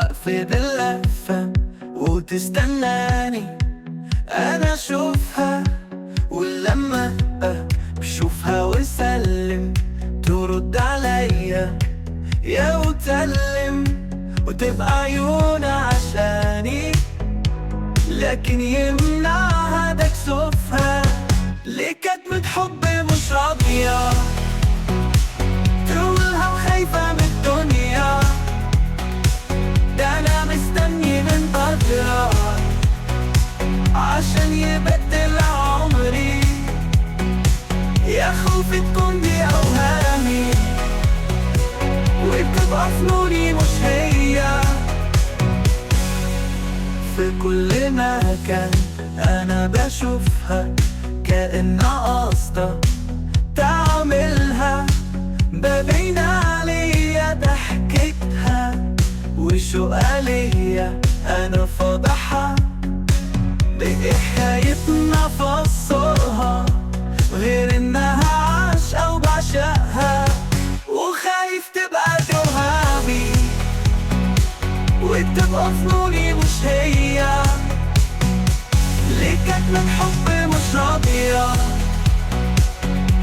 واقفة باللفة وتستناني أنا أشوفها، ولما بشوفها وسلم ترد عليا يا وتلم، وتبقى عيونها عشاني لكن يمنعها ده كسوفها. ليه كتمة حبي مش راضية تقولها وخايفة من الدنيا، ده أنا مستني من فترة عشان يبدل عمري، يا خوفي تكون دي أوهامي وتبقى فنوني مش هي. في كل مكان أنا بشوفها كأنها قصدها تعملها، باين عليا ضحكتها وشوقها ليا أنا فاضحها. بحكايتنا فصلها غير إنها عاشقة وبعشقها، وخايف تبقى توهامي وتبقى فنوني مش هي. ليه كتمة حبي مش راضية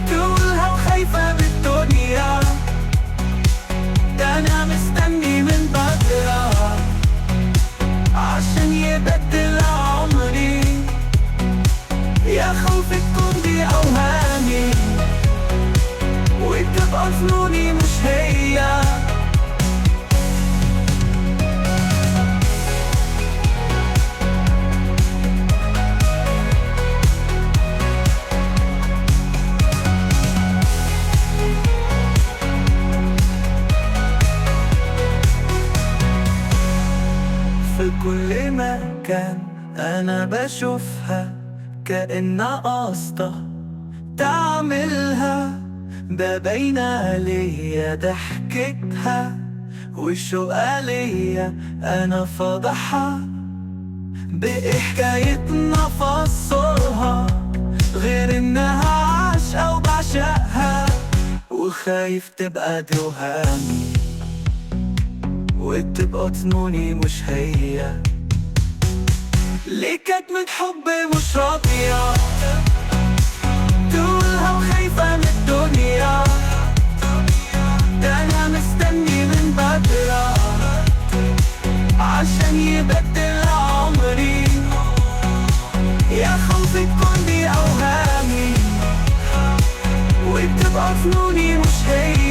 تقولها وخايفة من الدنيا، ده أنا مستني من بدرها عشان يبدل عمري، يا خوفي تكون دي أوهامي وتبقى فنوني مش هي. في كل مكان أنا بشوفها كأنها قصدها تعملها، باين عليا ضحكتها وشوقها ليا أنا فاضحها. بحكايتنا فصلها غير إنها عاشقة وبعشقها، وخايف تبقى توهامي وتبقى تنوني مش هي. ليه كتمة حبي مش راضية تقولها وخايفة من الدنيا، ده أنا مستني من بدرها عشان يبدل عمري، يا خوفي تكون دي أوهامي وتبقى فنوني مش هي.